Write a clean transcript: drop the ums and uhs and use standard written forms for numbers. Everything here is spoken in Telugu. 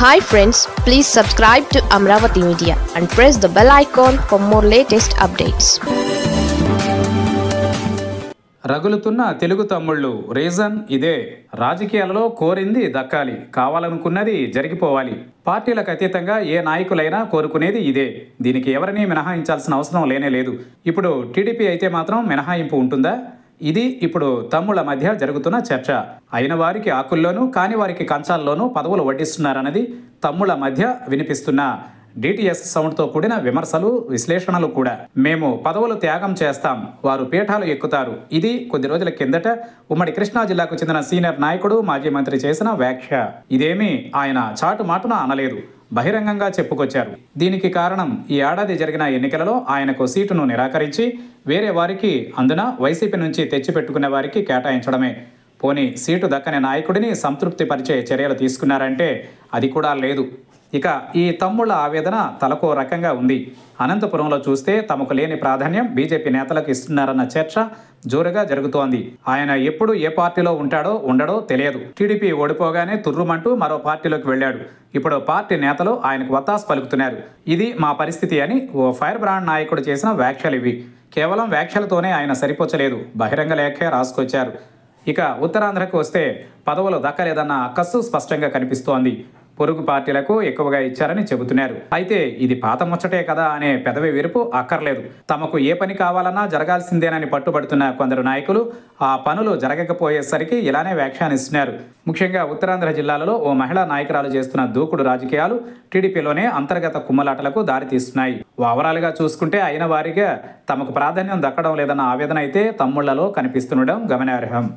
Hi friends, please subscribe to Amravati Media and press the bell icon for more latest updates. రగులుతున్న తెలుగు తమ్ముళ్ళు రీజన్ ఇదే. రాజకీయాలలో కోరింది దక్కాలి, కావాలనుకున్నది జరిగిపోవాలి. పార్టీలకు అతీతంగా ఏ నాయకులైనా కోరుకునేది ఇదే. దీనికి ఎవరిని మినహాయించాల్సిన అవసరం లేనే లేదు. ఇప్పుడు టీడీపీ అయితే మాత్రం మినహాయింపు ఉంటుందా? ఇది ఇప్పుడు తమ్ముళ్ల మధ్య జరుగుతున్న చర్చ. అయిన వారికి ఆకుల్లోనూ కాని వారికి కంచాల్లోనూ పదవులు వడ్డిస్తున్నారన్నది తమ్ముళ్ల మధ్య వినిపిస్తున్న డిటిఎస్ సౌండ్తో కూడిన విమర్శలు, విశ్లేషణలు కూడా. మేము పదవులు త్యాగం చేస్తాం, వారు పీఠాలు ఎక్కుతారు. ఇది కొద్ది రోజుల కిందట ఉమ్మడి కృష్ణా జిల్లాకు చెందిన సీనియర్ నాయకుడు, మాజీ మంత్రి చేసిన వ్యాఖ్య. ఇదేమీ ఆయన చాటుమాటున అనలేదు, బహిరంగంగా చెప్పుకొచ్చారు. దీనికి కారణం ఈ ఏడాది జరిగిన ఎన్నికలలో ఆయనకు సీటును నిరాకరించి వేరే వారికి, అందున వైసీపీ నుంచి తెచ్చిపెట్టుకునే వారికి కేటాయించడమే. పోనీ సీటు దక్కని నాయకుడిని సంతృప్తి పరిచే చర్యలు తీసుకున్నారంటే అది కూడా లేదు. ఇక ఈ తమ్ముళ్ల ఆవేదన తలకో రకంగా ఉంది. అనంతపురంలో చూస్తే తమకు లేని ప్రాధాన్యం బీజేపీ నేతలకు ఇస్తున్నారన్న చర్చ జోరుగా జరుగుతోంది. ఆయన ఎప్పుడు ఏ పార్టీలో ఉంటాడో ఉండడో తెలియదు. టీడీపీ ఓడిపోగానే తుర్రుమంటూ మరో పార్టీలోకి వెళ్ళాడు. ఇప్పుడు పార్టీ నేతలు ఆయనకు వత్తాసు పలుకుతున్నారు. ఇది మా పరిస్థితి అని ఓ ఫైర్ బ్రాండ్ నాయకుడు చేసిన వ్యాఖ్యలు ఇవి. కేవలం వ్యాఖ్యలతోనే ఆయన సరిపోచలేదు, బహిరంగ లేఖే రాసుకొచ్చారు. ఇక ఉత్తరాంధ్రకు వస్తే పదవులు దక్కలేదన్న అక్కస్సు స్పష్టంగా కనిపిస్తోంది. పొరుగు పార్టీలకు ఎక్కువగా ఇచ్చారని చెబుతున్నారు. అయితే ఇది పాత ముచ్చటే కదా అనే పెదవి విరుపు అక్కర్లేదు. తమకు ఏ పని కావాలన్నా జరగాల్సిందేనని పట్టుబడుతున్న కొందరు నాయకులు ఆ పనులు జరగకపోయేసరికి ఇలానే వ్యాఖ్యానిస్తున్నారు. ముఖ్యంగా ఉత్తరాంధ్ర జిల్లాలలో ఓ మహిళా నాయకురాలు చేస్తున్న దూకుడు రాజకీయాలు టీడీపీలోనే అంతర్గత కుమ్మలాటలకు దారితీస్తున్నాయి. ఓవరాల్గా చూసుకుంటే అయిన వారిగా తమకు ప్రాధాన్యం దక్కడం లేదన్న ఆవేదన అయితే తమ్ముళ్లలో కనిపిస్తుండడం గమనార్హం.